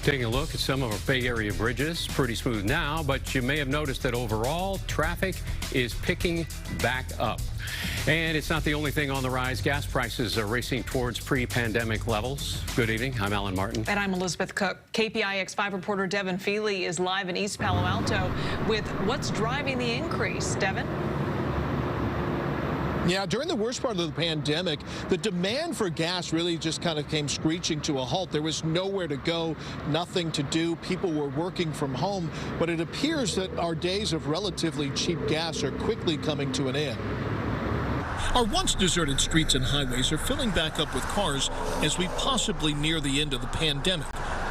Taking a look at some of our Bay Area bridges. Pretty smooth now, but you may have noticed that overall traffic is picking back up. And it's not the only thing on the rise. Gas prices are racing towards pre-pandemic levels. Good evening. I'm Alan Martin. And I'm Elizabeth Cook. KPIX 5 reporter Devin Fehely is live in East Palo Alto with what's driving the increase. Devin? Yeah, during the worst part of the pandemic, the demand for gas really just kind of came screeching to a halt. There was nowhere to go, nothing to do. People were working from home, but it appears that our days of relatively cheap gas are quickly coming to an end. Our once deserted streets and highways are filling back up with cars as we possibly near the end of the pandemic,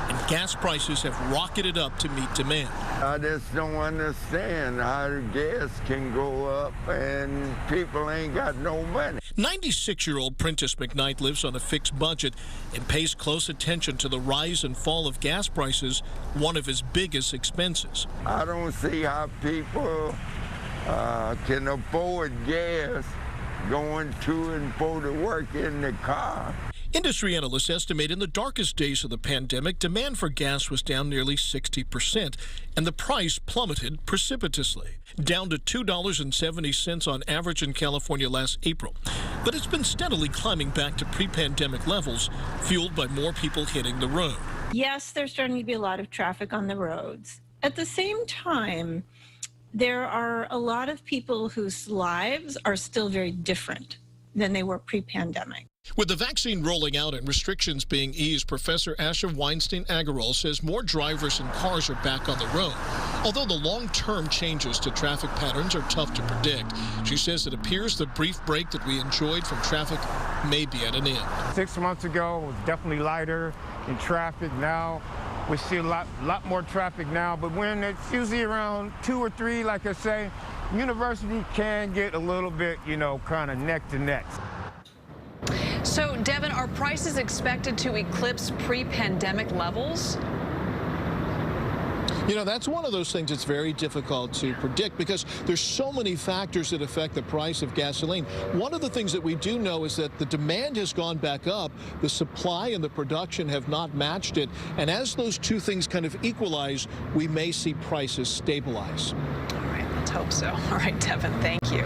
and gas prices have rocketed up to meet demand. I just don't understand how gas can go up and people ain't got no money. 96-year-old Prentiss Mcknight lives on a fixed budget and pays close attention to the rise and fall of gas prices, one of his biggest expenses. I don't see how people can afford gas going to and for to work in the car. Industry analysts estimate in the darkest days of the pandemic, demand for gas was down nearly 60%, and the price plummeted precipitously, down to $2.70 on average in California last April. But it's been steadily climbing back to pre-pandemic levels, fueled by more people hitting the road. Yes, there's starting to be a lot of traffic on the roads. At the same time, there are a lot of people whose lives are still very different than they were pre-pandemic. With the vaccine rolling out and restrictions being eased, Professor Asha Weinstein-Agrawal says more drivers and cars are back on the road. Although the long-term changes to traffic patterns are tough to predict, she says it appears the brief break that we enjoyed from traffic may be at an end. 6 months ago, it was definitely lighter in traffic. Now we see a lot more traffic now, but when it's usually around 2 or 3, like I say, university can get a little bit, kind of neck to neck. So, Devin, are prices expected to eclipse pre-pandemic levels? That's one of those things that's very difficult to predict because there's so many factors that affect the price of gasoline. One of the things that we do know is that the demand has gone back up. The supply and the production have not matched it. And as those two things kind of equalize, we may see prices stabilize. All right, let's hope so. All right, Devin, thank you.